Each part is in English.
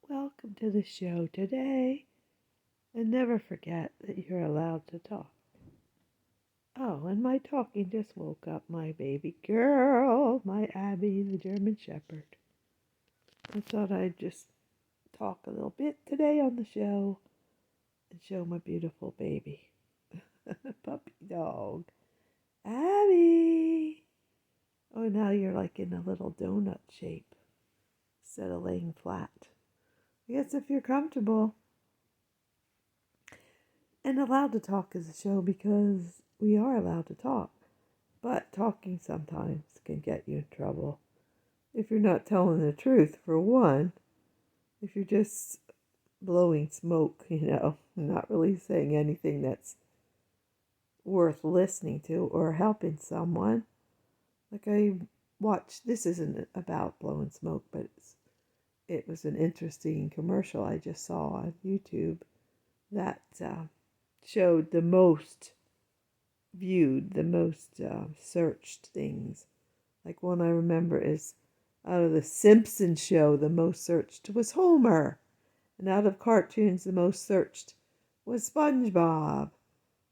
Welcome to the show today. And never forget that you're allowed to talk. Oh, and my talking just woke up my baby girl, my Abby, the German Shepherd. I thought I'd just talk a little bit today on the show and show my beautiful baby. Puppy dog. Abby! Oh, now you're like in a little donut shape instead of laying flat. I guess if you're comfortable and allowed to talk as a show because we are allowed to talk. But talking sometimes can get you in trouble. If you're not telling the truth, for one, if you're just blowing smoke, not really saying anything that's worth listening to or helping someone. Like I watched, this isn't about blowing smoke, but it was an interesting commercial I just saw on YouTube that showed the most viewed, the most searched things. Like one I remember is out of the Simpsons show, the most searched was Homer. And out of cartoons, the most searched was SpongeBob.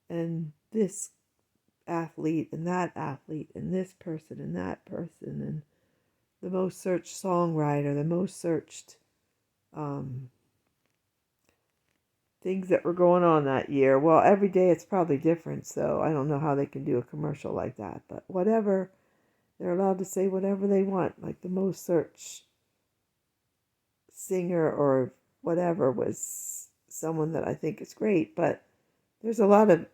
And this athlete and that athlete and this person and that person. And the most searched songwriter, the most searched things that were going on that year. Well, every day it's probably different, so I don't know how they can do a commercial like that. But whatever, they're allowed to say whatever they want. Like the most searched singer or whatever was someone that I think is great. But there's a lot of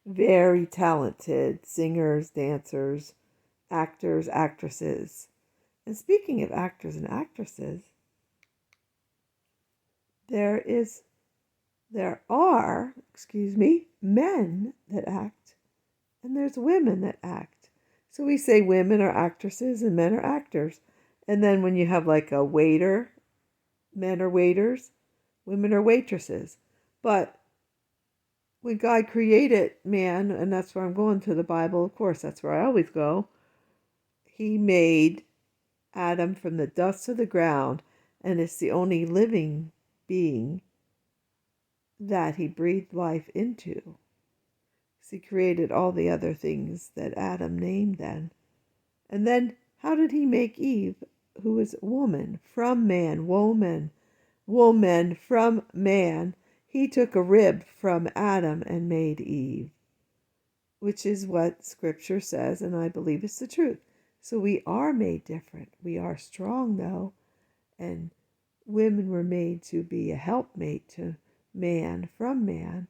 very talented singers, dancers, actors, actresses. And speaking of actors and actresses, there are men that act, and there's women that act. So we say women are actresses and men are actors. And then when you have like a waiter, men are waiters, women are waitresses. But when God created man, and that's where I'm going to the Bible, of course, that's where I always go, he made Adam from the dust of the ground, and it's the only living being that he breathed life into. So he created all the other things that Adam named then. And then how did he make Eve, who was woman, from man, woman from man? He took a rib from Adam and made Eve, which is what Scripture says, and I believe it's the truth. So we are made different. We are strong, though, and women were made to be a helpmate to man from man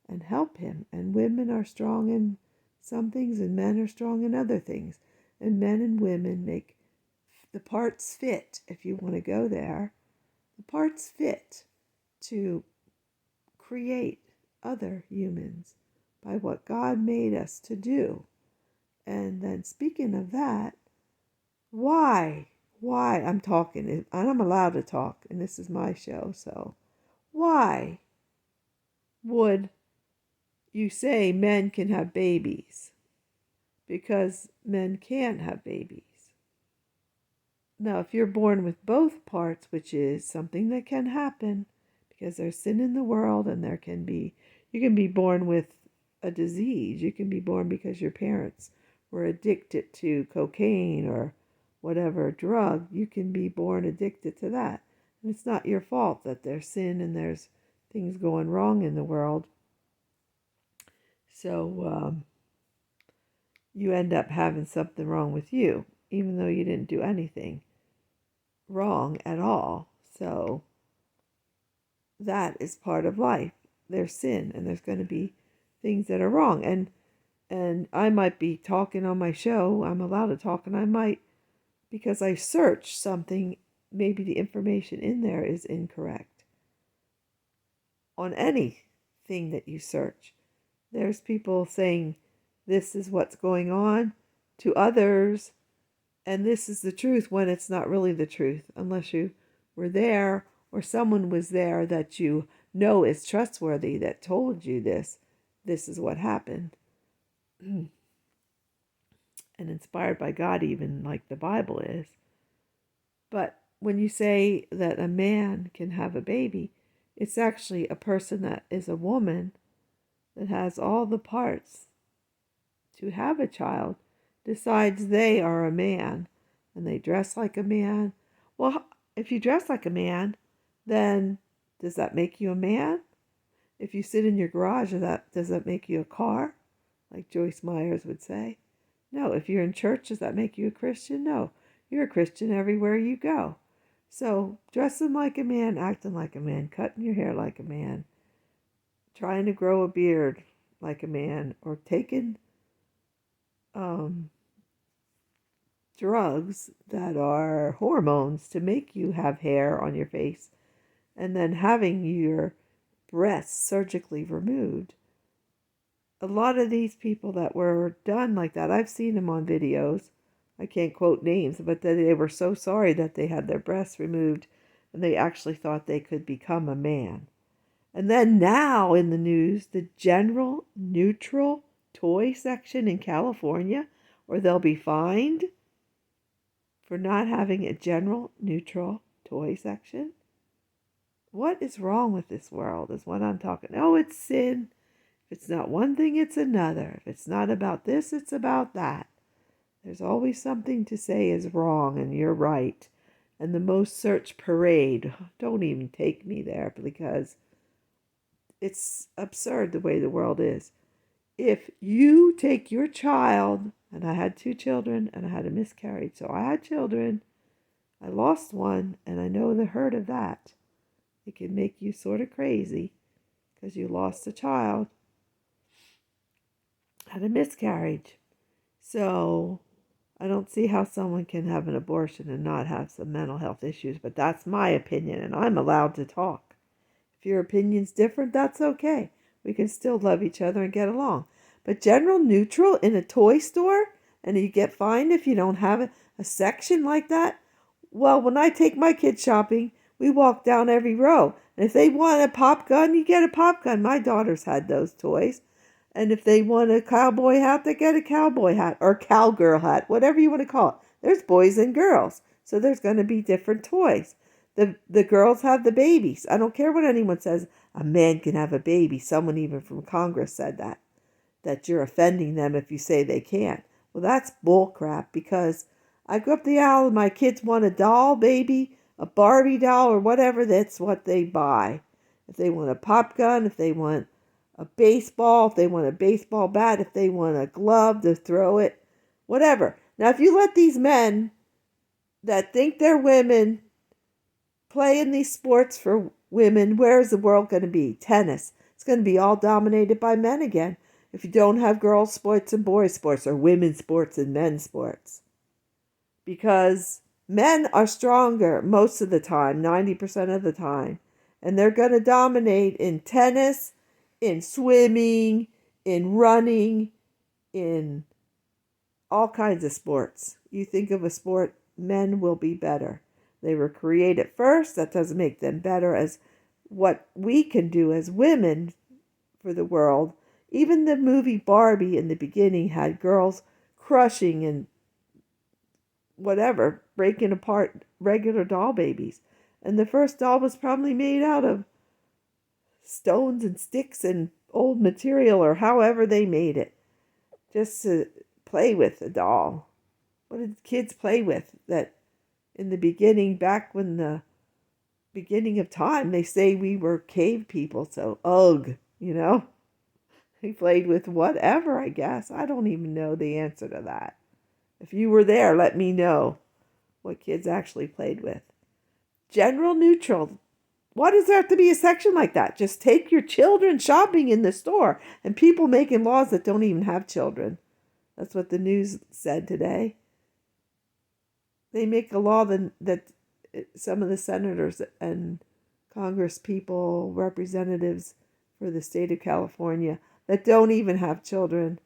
and help him. And women are strong in some things, and men are strong in other things. And men and women make the parts fit, if you want to go there. The parts fit to create other humans by what God made us to do. And then speaking of that, why I'm talking, and I'm allowed to talk, and this is my show, so why would you say men can have babies? Because men can't have babies. Now, if you're born with both parts, which is something that can happen, because there's sin in the world, and you can be born with a disease. You can be born because your parents were addicted to cocaine or whatever drug. You can be born addicted to that. And it's not your fault that there's sin and there's things going wrong in the world. So you end up having something wrong with you, even though you didn't do anything wrong at all. So that is part of life. There's sin, and there's going to be things that are wrong. And I might be talking on my show. I'm allowed to talk, and I might, because I searched something, maybe the information in there is incorrect. On anything that you search, there's people saying this is what's going on to others, and this is the truth when it's not really the truth, unless you were there or someone was there that you know is trustworthy that told you this is what happened. And inspired by God, even like the Bible is. But when you say that a man can have a baby, it's actually a person that is a woman that has all the parts to have a child, decides they are a man and they dress like a man. Well, if you dress like a man, then does that make you a man? If you sit in your garage, does that make you a car? Like Joyce Myers would say. No. If you're in church, does that make you a Christian? No. You're a Christian everywhere you go. So dressing like a man, acting like a man, cutting your hair like a man, trying to grow a beard like a man, or taking drugs that are hormones to make you have hair on your face, and then having your breasts surgically removed. A lot of these people that were done like that, I've seen them on videos. I can't quote names, but they were so sorry that they had their breasts removed and they actually thought they could become a man. And then now in the news, the general neutral toy section in California, or they'll be fined for not having a general neutral toy section. What is wrong with this world is what I'm talking. Oh, it's sin. If it's not one thing, it's another. If it's not about this, it's about that. There's always something to say is wrong and you're right. And the most search parade, don't even take me there because it's absurd the way the world is. If you take your child, and I had 2 children and I had a miscarriage, so I had children, I lost one, and I know the hurt of that. It can make you sort of crazy because you lost a child, had a miscarriage. So I don't see how someone can have an abortion and not have some mental health issues, but that's my opinion, and I'm allowed to talk. If your opinion's different, that's okay. We can still love each other and get along. But general neutral in a toy store, and you get fined if you don't have a section like that? Well, when I take my kids shopping, we walk down every row. And if they want a pop gun, you get a pop gun. My daughters had those toys. And if they want a cowboy hat, they get a cowboy hat or cowgirl hat, whatever you want to call it. There's boys and girls, so there's going to be different toys. The girls have the babies. I don't care what anyone says. A man can have a baby. Someone even from Congress said that you're offending them if you say they can't. Well, that's bull crap because I go up the aisle and my kids want a doll baby, a Barbie doll or whatever, that's what they buy. If they want a pop gun, if they want a baseball, if they want a baseball bat, if they want a glove to throw it, whatever. Now, if you let these men that think they're women play in these sports for women, where is the world going to be? Tennis. It's going to be all dominated by men again. If you don't have girls' sports and boys' sports, or women's sports and men's sports. Because men are stronger most of the time, 90% of the time. And they're going to dominate in tennis, in swimming, in running, in all kinds of sports. You think of a sport, men will be better. They were created first. That doesn't make them better as what we can do as women for the world. Even the movie Barbie in the beginning had girls crushing and whatever, breaking apart regular doll babies. And the first doll was probably made out of stones and sticks and old material or however they made it. Just to play with a doll. What did kids play with that in the beginning, back when the beginning of time, they say we were cave people, so ugh, They played with whatever, I guess. I don't even know the answer to that. If you were there, let me know what kids actually played with. General neutral. Why does there have to be a section like that? Just take your children shopping in the store and people making laws that don't even have children. That's what the news said today. They make a law that some of the senators and Congress people, representatives for the state of California that don't even have children.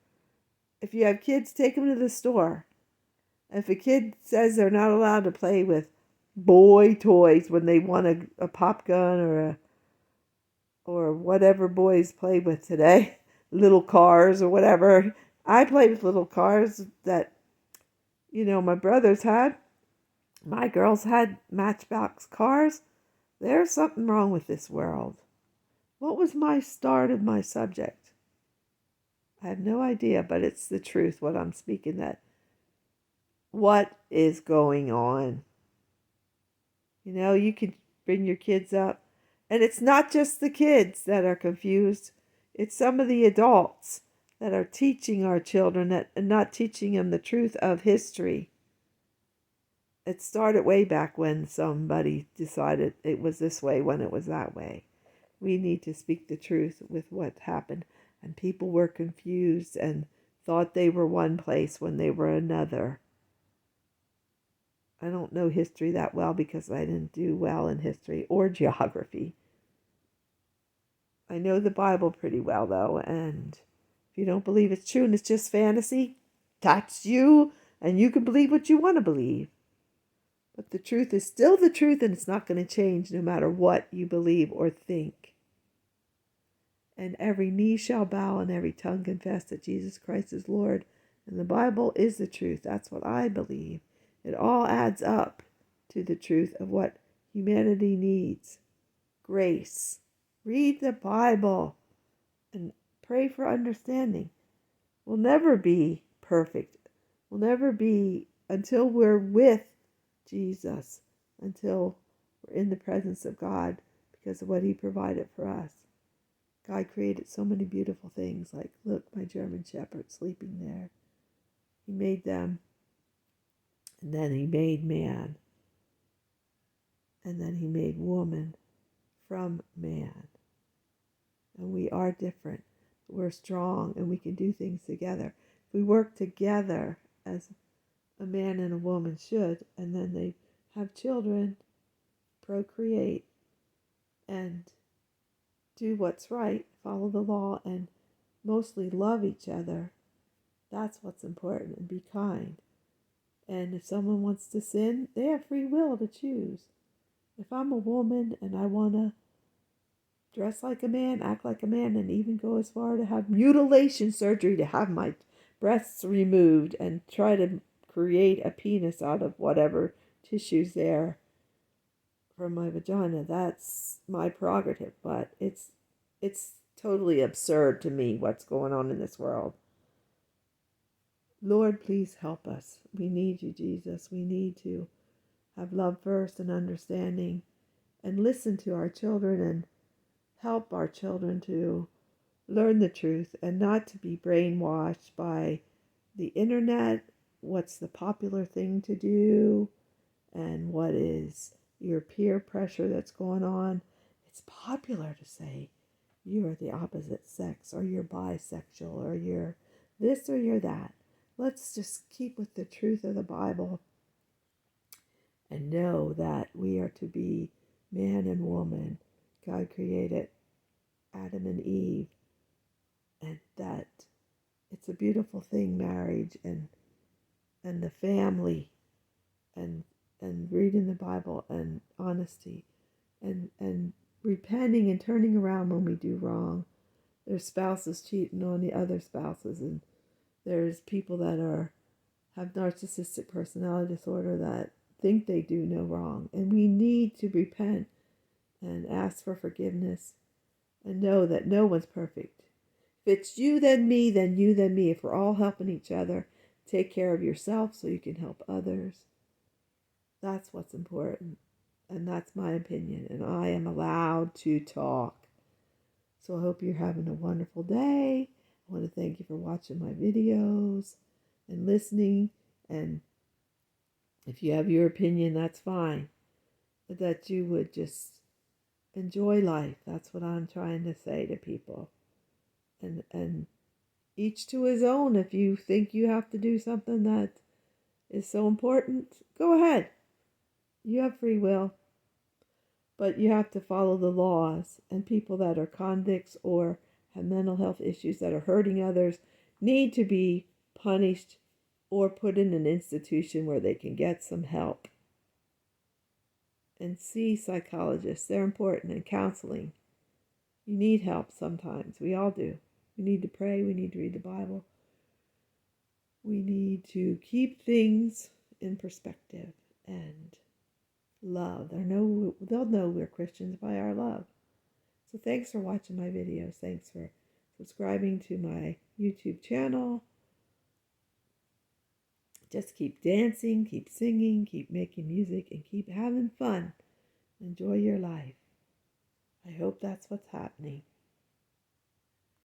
If you have kids, take them to the store. If a kid says they're not allowed to play with boy toys when they want a pop gun or whatever boys play with today, little cars or whatever. I played with little cars that, my brothers had. My girls had Matchbox cars. There's something wrong with this world. What was my start of my subject? I have no idea, but it's the truth what I'm speaking, that what is going on? You could bring your kids up, and it's not just the kids that are confused. It's some of the adults that are teaching our children that and not teaching them the truth of history. It started way back when somebody decided it was this way when it was that way. We need to speak the truth with what happened. And people were confused and thought they were one place when they were another. I don't know history that well because I didn't do well in history or geography. I know the Bible pretty well, though, and if you don't believe it's true and it's just fantasy, that's you, and you can believe what you want to believe. But the truth is still the truth, and it's not going to change no matter what you believe or think. And every knee shall bow and every tongue confess that Jesus Christ is Lord. And the Bible is the truth. That's what I believe. It all adds up to the truth of what humanity needs. Grace. Read the Bible and pray for understanding. We'll never be perfect. We'll never be until we're with Jesus, until we're in the presence of God because of what he provided for us. God created so many beautiful things, like, look, my German Shepherd sleeping there. He made them, and then he made man, and then he made woman from man. And we are different. We're strong, and we can do things together. If we work together as a man and a woman should, and then they have children, procreate, and do what's right, follow the law, and mostly love each other. That's what's important, and be kind. And if someone wants to sin, they have free will to choose. If I'm a woman and I want to dress like a man, act like a man, and even go as far to have mutilation surgery to have my breasts removed and try to create a penis out of whatever tissues there from my vagina, that's my prerogative. But it's totally absurd to me what's going on in this world. Lord, please help us. We need you, Jesus. We need to have love first and understanding, and listen to our children and help our children to learn the truth and not to be brainwashed by the internet, what's the popular thing to do, and what is your peer pressure that's going on. It's popular to say you're the opposite sex, or you're bisexual, or you're this, or you're that. Let's just keep with the truth of the Bible and know that we are to be man and woman. God created Adam and Eve, and that it's a beautiful thing, marriage and the family, and reading the Bible, and honesty, and repenting and turning around when we do wrong. There's spouses cheating on the other spouses, and there's people that have narcissistic personality disorder that think they do no wrong. And we need to repent and ask for forgiveness and know that no one's perfect. If it's you, then me, then you, then me. If we're all helping each other, take care of yourself so you can help others. That's what's important. And that's my opinion. And I am allowed to talk. So I hope you're having a wonderful day. I want to thank you for watching my videos and listening. And if you have your opinion, that's fine. But that you would just enjoy life. That's what I'm trying to say to people. And each to his own. If you think you have to do something that is so important, go ahead. You have free will. But you have to follow the laws. And people that are convicts or have mental health issues that are hurting others need to be punished or put in an institution where they can get some help. And see psychologists. They're important. And counseling. You need help sometimes. We all do. We need to pray. We need to read the Bible. We need to keep things in perspective. and love. They'll know we're Christians by our love. So thanks for watching my videos. Thanks for subscribing to my YouTube channel. Just keep dancing, keep singing, keep making music, and keep having fun. Enjoy your life. I hope that's what's happening.